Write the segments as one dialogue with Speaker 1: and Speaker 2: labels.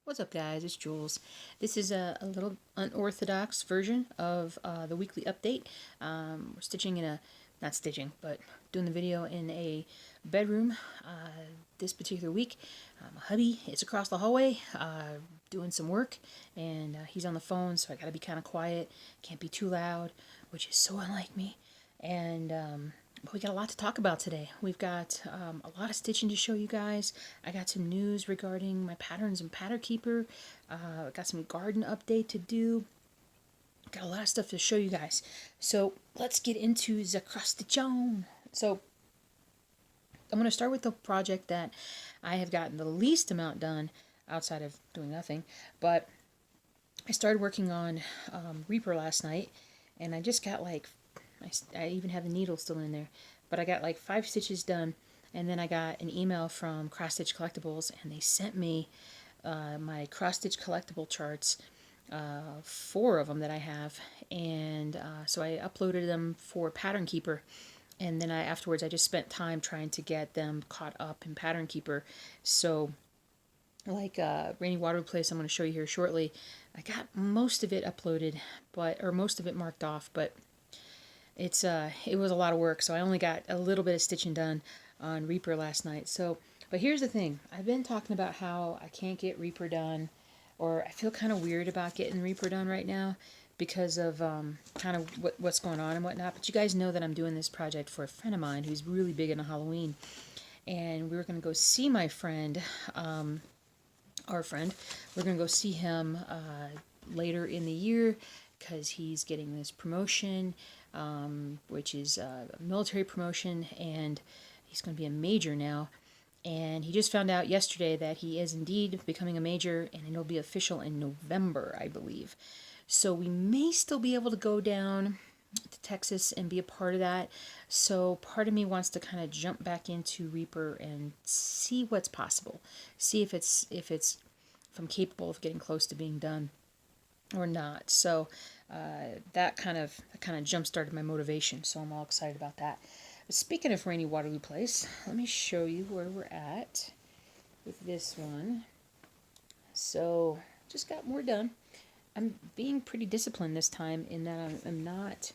Speaker 1: What's up, guys? It's Jules. This is a little unorthodox version of the weekly update. We're stitching in a, not stitching, but doing the video in a bedroom this particular week. My hubby is across the hallway doing some work, and he's on the phone, so I gotta be kind of quiet. Can't be too loud, which is so unlike me. And but we got a lot to talk about today. We've got a lot of stitching to show you guys. I got some news regarding my patterns and pattern keeper. I got some garden update to do. Got a lot of stuff to show you guys. So let's get into the cross stitch on. So I'm going to start with the project that I have gotten the least amount done outside of doing nothing. But I started working on Reaper last night, and I just got like I even have the needle still in there, but I got like 5 stitches done, and then I got an email from Cross Stitch Collectibles, and they sent me my cross stitch collectible charts, 4 of them that I have, and so I uploaded them for Pattern Keeper, and then afterwards I just spent time trying to get them caught up in Pattern Keeper. So like Rainy Water Place, I'm going to show you here shortly. I got most of it uploaded, or most of it marked off, but it was a lot of work, so I only got a little bit of stitching done on Reaper last night. So, but here's the thing. I've been talking about how I can't get Reaper done, or I feel kind of weird about getting Reaper done right now because of kind of what's going on and whatnot. But you guys know that I'm doing this project for a friend of mine who's really big into Halloween. And we were going to go see my friend, our friend. We're going to go see him later in the year because he's getting this promotion, which is a military promotion, and he's going to be a major now. And he just found out yesterday that he is indeed becoming a major, and it'll be official in November, I believe. So we may still be able to go down to Texas and be a part of that. So part of me wants to kind of jump back into Reaper and see what's possible. See if I'm capable of getting close to being done or not. So that kind of jump started my motivation. So I'm all excited about that. But speaking of Rainy Waterloo Place, let me show you where we're at with this one. So just got more done. I'm being pretty disciplined this time in that I'm not.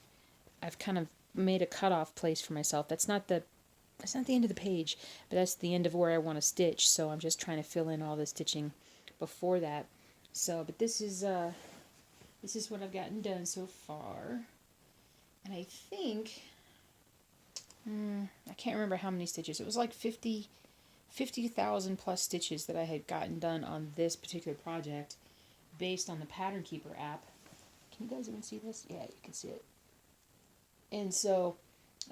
Speaker 1: I've kind of made a cutoff place for myself. That's not the end of the page, but that's the end of where I want to stitch. So I'm just trying to fill in all the stitching before that. So, but this is what I've gotten done so far, and I think I can't remember how many stitches. It was like 50,000 plus stitches that I had gotten done on this particular project based on the Pattern Keeper app. Can you guys even see this? Yeah, you can see it. And so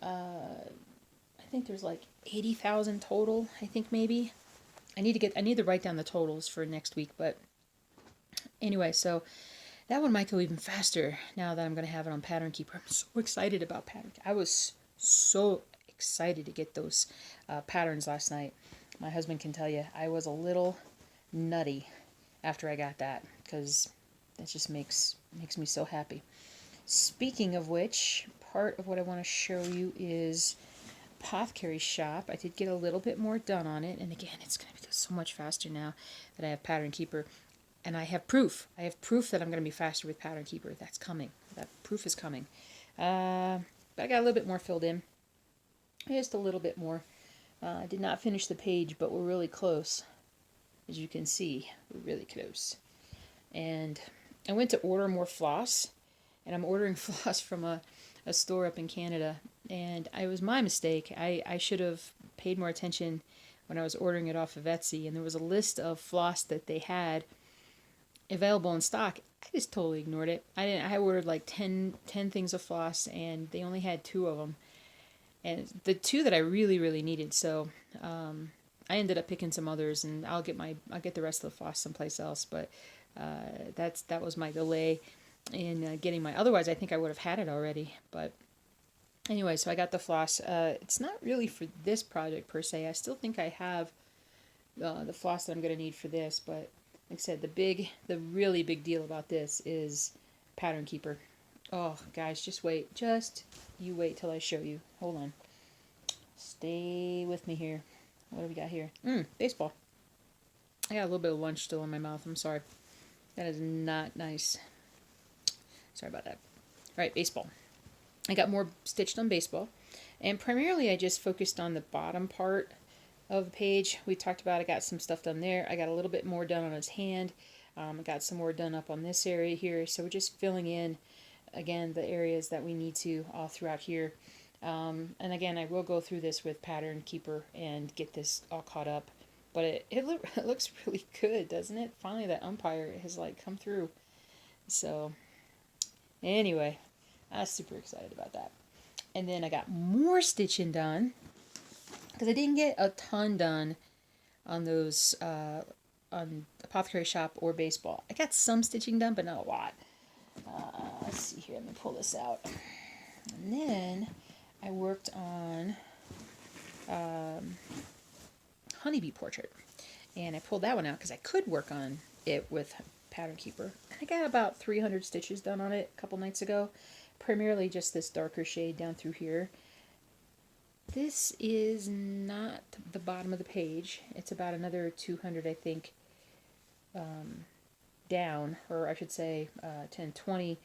Speaker 1: I think there's like 80,000 total, I think maybe. I need to write down the totals for next week, but anyway, so that one might go even faster now that I'm going to have it on Pattern Keeper. I'm so excited about Pattern Keeper. I was so excited to get those patterns last night. My husband can tell you I was a little nutty after I got that, because that just makes me so happy. Speaking of which, part of what I want to show you is Apothecary Shop. I did get a little bit more done on it, and again, it's going to go so much faster now that I have Pattern Keeper. And I have proof. I have proof that I'm going to be faster with Pattern Keeper. That's coming. That proof is coming. But I got a little bit more filled in. Just a little bit more. I did not finish the page, but we're really close. As you can see, we're really close. And I went to order more floss, and I'm ordering floss from a store up in Canada. And it was my mistake. I should have paid more attention when I was ordering it off of Etsy. And there was a list of floss that they had available in stock. I just totally ignored it. I ordered like 10 things of floss, and they only had 2 of them, and the 2 that I really needed. So I ended up picking some others, and I'll get the rest of the floss someplace else. But that was my delay in getting my. Otherwise, I think I would have had it already. But anyway, so I got the floss. It's not really for this project per se. I still think I have the floss that I'm going to need for this, but like I said, the really big deal about this is Pattern Keeper. Oh, guys, just wait. You wait till I show you. Hold on. Stay with me here. What do we got here? Baseball. I got a little bit of lunch still in my mouth. I'm sorry. That is not nice. Sorry about that. All right, baseball. I got more stitched on baseball. And primarily I just focused on the bottom part of the page. We talked about I got some stuff done there. I got a little bit more done on his hand. I got some more done up on this area here. So we're just filling in, again, the areas that we need to all throughout here. And again, I will go through this with Pattern Keeper and get this all caught up. But it looks really good, doesn't it? Finally, that umpire has like come through. So anyway, I was super excited about that. And then I got more stitching done because I didn't get a ton done on those on Apothecary Shop or baseball. I got some stitching done, but not a lot. Let's see here. Let me pull this out. And then I worked on Honeybee Portrait. And I pulled that one out because I could work on it with Pattern Keeper. And I got about 300 stitches done on it a couple nights ago. Primarily just this darker shade down through here. This is not the bottom of the page. It's about another 200, I think, down. Or I should say 10, 20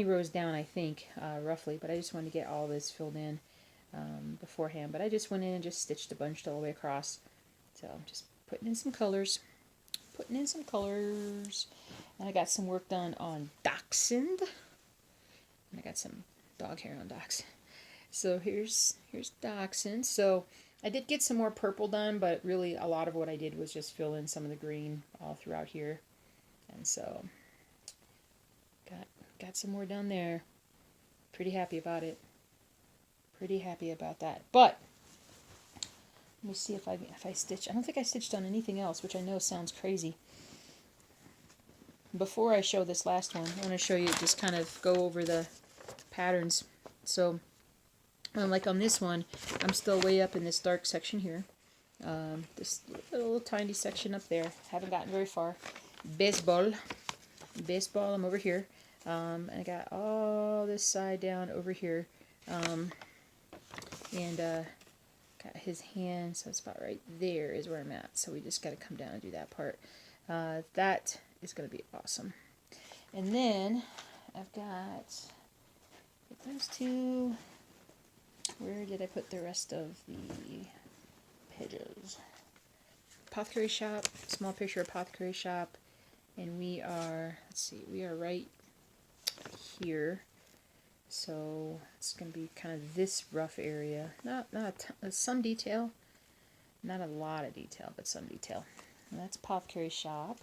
Speaker 1: rows down, I think, roughly. But I just wanted to get all this filled in beforehand. But I just went in and just stitched a bunch all the way across. So I'm just putting in some colors. And I got some work done on Dachshund. And I got some dog hair on Dachshund. So here's Dachshund. So I did get some more purple done, but really a lot of what I did was just fill in some of the green all throughout here. And so got some more done there. Pretty happy about it. Pretty happy about that. But let me see if I stitch. I don't think I stitched on anything else, which I know sounds crazy. Before I show this last one, I want to show you, just kind of go over the patterns. So, like on this one, I'm still way up in this dark section here. This little tiny section up there. Haven't gotten very far. Baseball, I'm over here. I got all this side down over here. Got his hand, so it's about right there is where I'm at. So we just got to come down and do that part. That is going to be awesome. And then I've got those two. Where did I put the rest of the pages? Apothecary Shop, small picture of Apothecary Shop. And we are, let's see, we are right here. So it's going to be kind of this rough area. Not some detail. Not a lot of detail, but some detail. And that's Apothecary Shop.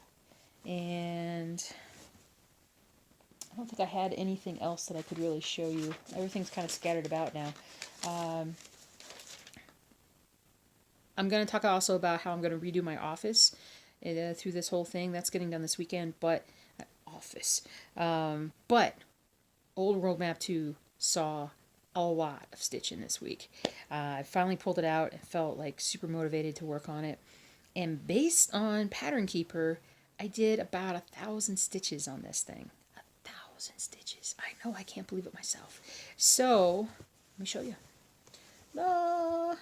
Speaker 1: And I don't think I had anything else that I could really show you. Everything's kind of scattered about now. I'm going to talk also about how I'm going to redo my office through this whole thing. That's getting done this weekend, but but Old World Map 2 saw a lot of stitching this week. I finally pulled it out and felt like super motivated to work on it. And based on Pattern Keeper, I did about 1,000 stitches on this thing. 1,000 stitches. I know, I can't believe it myself. So, let me show you. I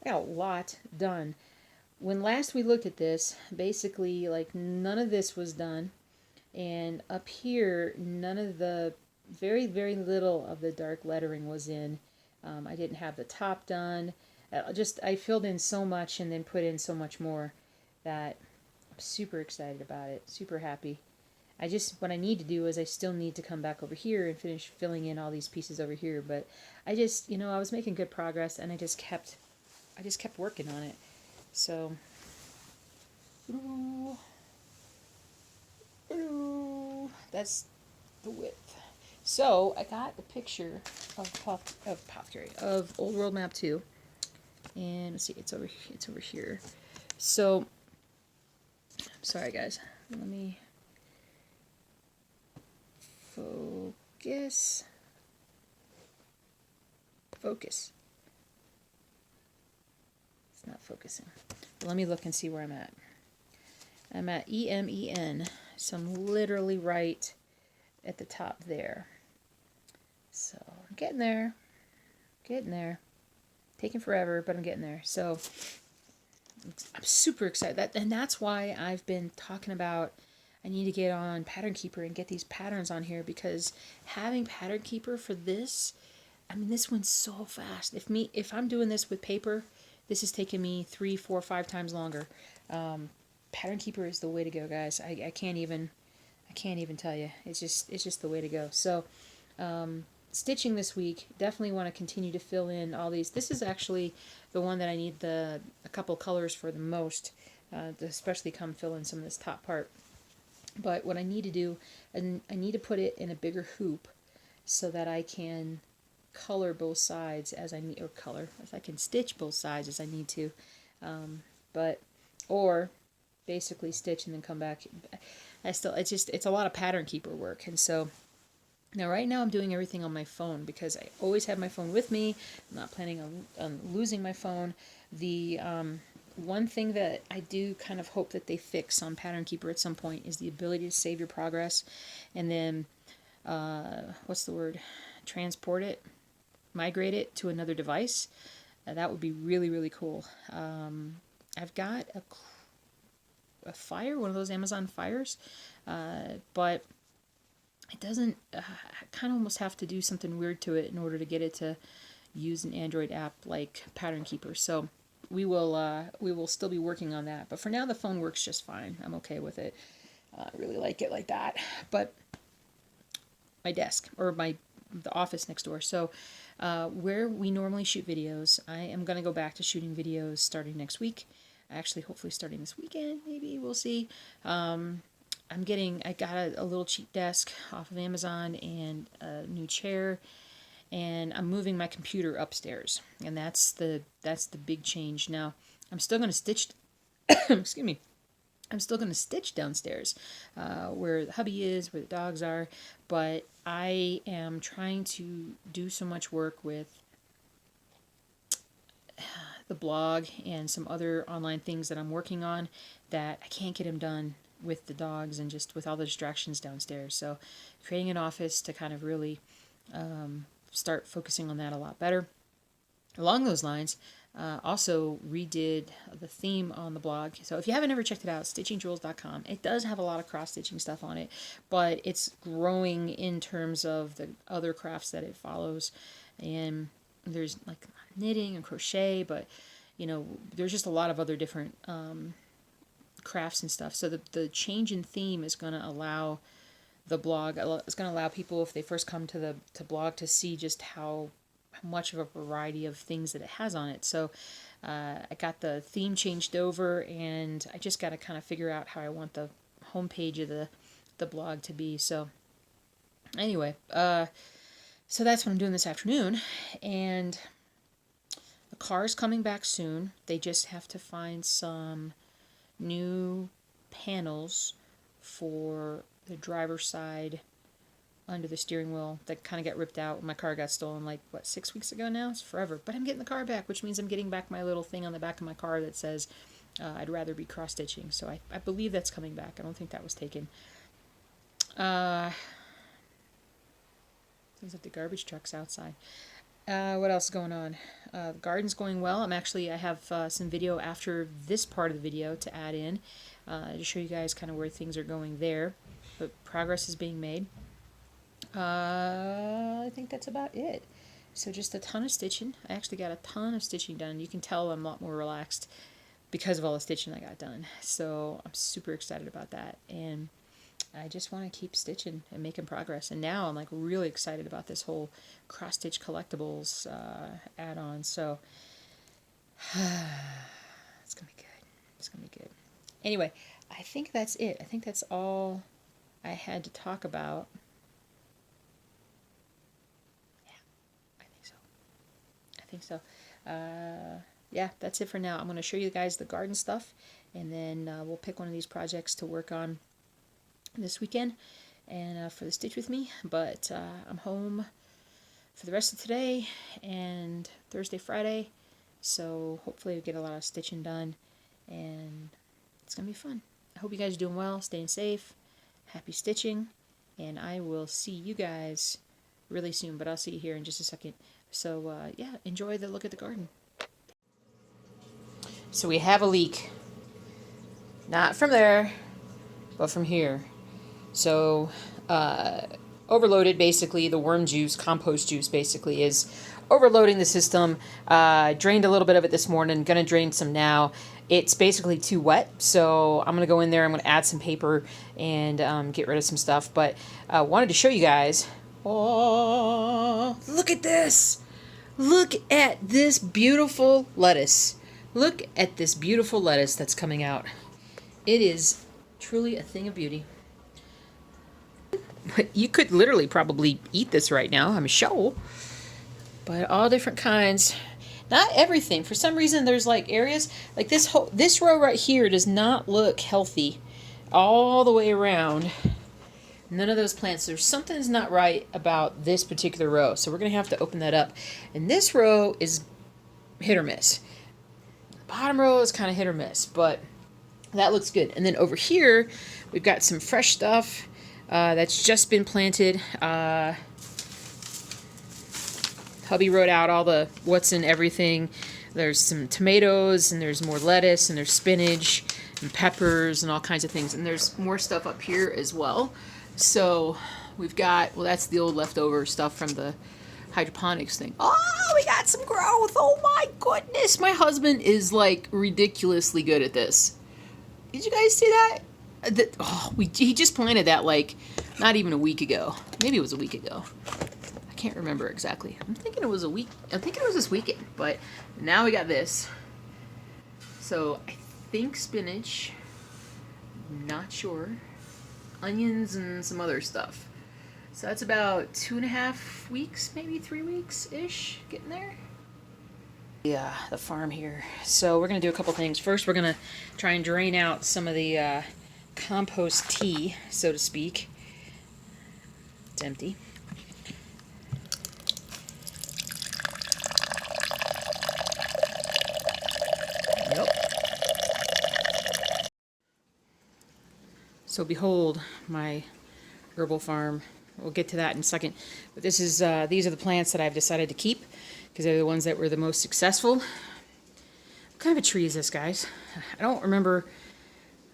Speaker 1: got a lot done. When last we looked at this, basically, like, none of this was done. And up here, none of the, very, very little of the dark lettering was in. I didn't have the top done. I filled in so much and then put in so much more that I'm super excited about it. Super happy. What I need to do is I still need to come back over here and finish filling in all these pieces over here. But I was making good progress and I just kept working on it. So, that's the width. So I got the picture of Old World Map 2, and let's see, it's over here. So, sorry guys, let me focus. It's not focusing. Let me look and see where I'm at. I'm at EMEN, so I'm literally right at the top there. So I'm getting there. Taking forever, but I'm getting there. So I'm super excited. And that's why I've been talking about I need to get on Pattern Keeper and get these patterns on here, because having Pattern Keeper for this, I mean, this one's so fast. If I'm doing this with paper, this is taking me 3, 4, 5 times longer. Pattern Keeper is the way to go, guys. I can't even tell you. It's just the way to go. So, stitching this week, definitely want to continue to fill in all these. This is actually the one that I need a couple colors for the most, to especially come fill in some of this top part. But what I need to do, and I need to put it in a bigger hoop so that I can color both sides as I need, or color, if I can stitch both sides as I need to, or basically stitch and then come back. It's a lot of Pattern Keeper work. And so now right now I'm doing everything on my phone because I always have my phone with me. I'm not planning on losing my phone. The one thing that I do kind of hope that they fix on Pattern Keeper at some point is the ability to save your progress and then what's the word, migrate it to another device. That would be really, really cool. I've got a Fire, one of those Amazon Fires, but it doesn't, I kind of almost have to do something weird to it in order to get it to use an Android app like Pattern Keeper. So we will still be working on that. But for now, the phone works just fine. I'm okay with it. I really like it like that. But my desk, or the office next door. So where we normally shoot videos, I am going to go back to shooting videos starting next week. Actually, hopefully starting this weekend, maybe, we'll see. I got a little cheap desk off of Amazon and a new chair, and I'm moving my computer upstairs, and that's the big change. Now, I'm still going to stitch, excuse me, I'm still going to stitch downstairs, where the hubby is, where the dogs are, but I am trying to do so much work with the blog and some other online things that I'm working on that I can't get them done with the dogs and just with all the distractions downstairs. So creating an office to kind of really start focusing on that a lot better. Along those lines, also redid the theme on the blog. So if you haven't ever checked it out, stitchingjewels.com. It does have a lot of cross-stitching stuff on it, but it's growing in terms of the other crafts that it follows. And there's like knitting and crochet, but there's just a lot of other different crafts and stuff. So the change in theme is going to allow the blog, it's going to allow people, if they first come to the blog, to see just how much of a variety of things that it has on it. So I got the theme changed over, and I just got to kind of figure out how I want the homepage of the blog to be. So anyway, so that's what I'm doing this afternoon, and the car's coming back soon. They just have to find some new panels for the driver's side under the steering wheel that kind of got ripped out when my car got stolen, 6 weeks ago now? It's forever. But I'm getting the car back, which means I'm getting back my little thing on the back of my car that says I'd rather be cross-stitching. So I believe that's coming back. I don't think that was taken. Seems like the garbage truck's outside. What else is going on? The garden's going well. I have some video after this part of the video to add in to show you guys kind of where things are going there. But progress is being made. I think that's about it. So just a ton of stitching. I actually got a ton of stitching done. You can tell I'm a lot more relaxed because of all the stitching I got done. So I'm super excited about that. And I just want to keep stitching and making progress. And now I'm really excited about this whole cross-stitch collectibles add-on. So it's going to be good. It's going to be good. Anyway, I think that's it. I think that's all I had to talk about. I think so. Yeah, that's it for now. I'm going to show you guys the garden stuff, and then we'll pick one of these projects to work on this weekend and for the Stitch With Me. But I'm home for the rest of today and Thursday, Friday, so hopefully we get a lot of stitching done, and it's going to be fun. I hope you guys are doing well, staying safe, happy stitching, and I will see you guys really soon, but I'll see you here in just a second. So, yeah, enjoy the look at the garden. So we have a leak. Not from there, but from here. So, overloaded, basically, the worm juice, compost juice, basically, is overloading the system. Drained a little bit of it this morning. Gonna drain some now. It's basically too wet, so I'm gonna go in there. I'm gonna add some paper and get rid of some stuff. But wanted to show you guys. Oh, look at this! Look at this beautiful lettuce. Look at this beautiful lettuce that's coming out. It is truly a thing of beauty. But you could literally probably eat this right now, I'm sure. But all different kinds. Not everything. For some reason, there's like areas like this row right here does not look healthy all the way around. None of those plants. There's something's not right about this particular row, so we're gonna have to open that up. And this row is hit or miss. The bottom row is kind of hit or miss, but that looks good. And then over here, we've got some fresh stuff that's just been planted. Hubby wrote out all the what's in everything. There's some tomatoes, and there's more lettuce, and there's spinach, and peppers, and all kinds of things. And there's more stuff up here as well. So we've got, well, that's the old leftover stuff from the hydroponics thing. Oh, we got some growth. Oh my goodness. My husband is like ridiculously good at this. Did you guys see that? He just planted that like not even a week ago. Maybe it was a week ago. I can't remember exactly. I'm thinking it was a week. I'm thinking it was this weekend. But now we got this. So I think spinach. Not sure. Onions and some other stuff. So that's about 2.5 weeks, maybe 3 weeks-ish, getting there. Yeah, the farm here. So we're going to do a couple things. First, we're going to try and drain out some of the compost tea, so to speak. It's empty. Yep. So behold, my Herbal Farm. We'll get to that in a second. But this is these are the plants that I've decided to keep because they're the ones that were the most successful. What kind of a tree is this, guys? I don't remember.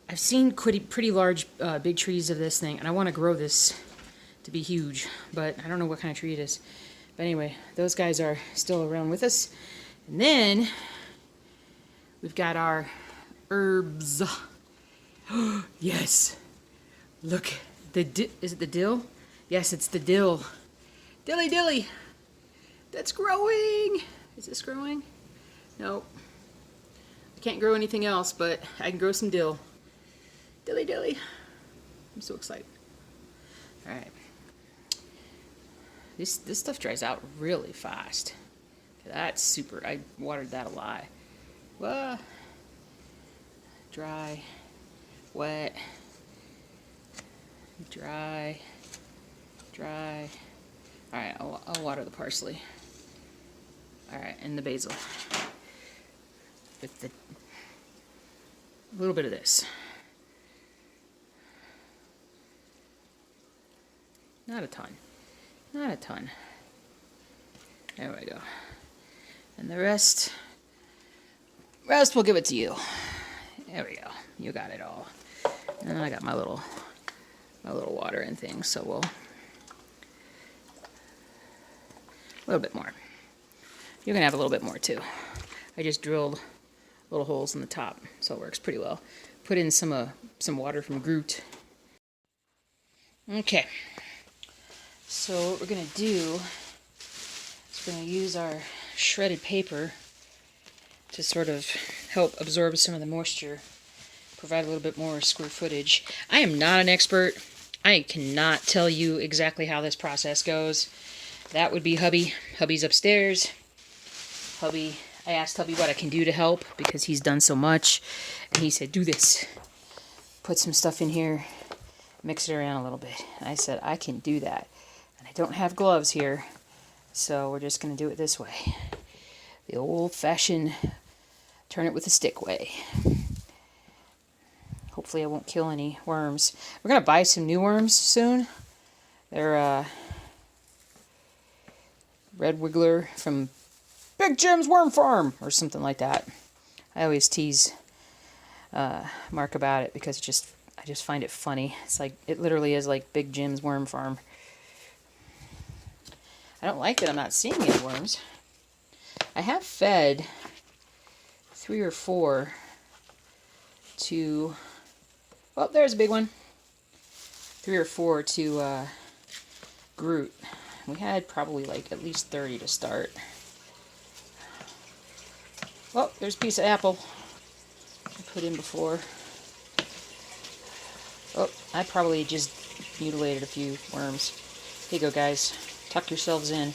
Speaker 1: I've seen pretty large, big trees of this thing, and I want to grow this to be huge, but I don't know what kind of tree it is. But anyway, those guys are still around with us. And then we've got our herbs. Yes. Look, is it the dill? Yes, it's the dill. Dilly dilly. That's growing. Is this growing? Nope. I can't grow anything else, but I can grow some dill. Dilly dilly. I'm so excited. All right. This stuff dries out really fast. That's super. I watered that a lot. Well, dry, wet, dry, dry. All right, I'll water the parsley. All right, and the basil with a little bit of this. Not a ton. Not a ton. There we go. And the rest we'll give it to you. There we go. You got it all. And I got my little watering thing, so we'll a little bit more. You're gonna have a little bit more too. I just drilled little holes in the top, so it works pretty well. Put in some water from Groot. Okay. So what we're going to do is we're going to use our shredded paper to sort of help absorb some of the moisture, provide a little bit more square footage. I am not an expert. I cannot tell you exactly how this process goes. That would be Hubby. Hubby's upstairs. I asked Hubby what I can do to help because he's done so much. And he said, do this. Put some stuff in here. Mix it around a little bit. And I said, I can do that. And I don't have gloves here, so we're just going to do it this way. The old-fashioned turn it with a stick way. Hopefully I won't kill any worms. We're going to buy some new worms soon. They're Red Wiggler from Big Jim's Worm Farm or something like that. I always tease Mark about it because I just find it funny. It's like, it literally is like Big Jim's worm farm. I don't like that I'm not seeing any worms. I have fed 3 or 4 to, oh, there's a big one. 3 or 4 to Groot. We had probably like at least 30 to start. Oh, there's a piece of apple I put in before. Oh, I probably just mutilated a few worms. Here you go, guys. Tuck yourselves in.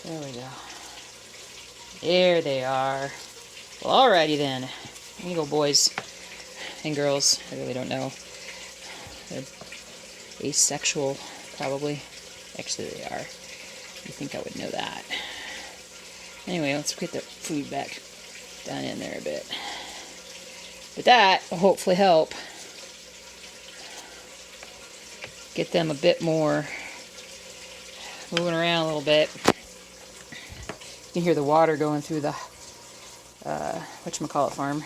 Speaker 1: There we go. There they are. Well, alrighty then. Here you go, boys and girls. I really don't know. They're asexual, probably. Actually, they are. You think I would know that. Anyway, let's get the food back down in there a bit. But that will hopefully help get them a bit more moving around a little bit. You can hear the water going through the whatchamacallit farm.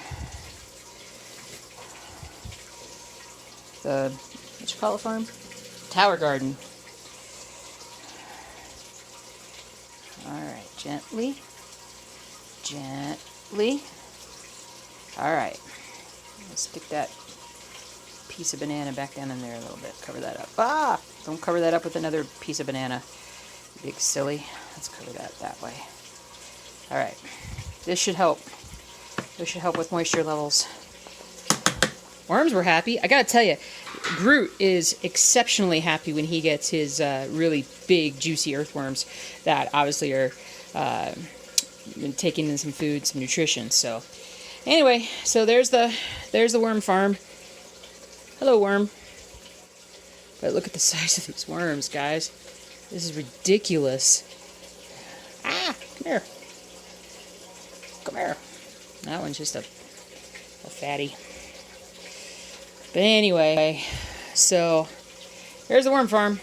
Speaker 1: The whatchamacallit farm? Tower garden. Alright, gently. Gently. Alright. Let's stick that piece of banana back down in there a little bit. Cover that up. Ah! Don't cover that up with another piece of banana. Big silly. Let's cover that way. Alright. This should help. This should help with moisture levels. Worms were happy. I gotta tell you, Groot is exceptionally happy when he gets his really big, juicy earthworms that obviously are taking in some food, some nutrition. So, anyway, so there's the worm farm. Hello, worm. But look at the size of these worms, guys. This is ridiculous. Ah, come here. Come here. That one's just a fatty. But anyway, so here's the worm farm.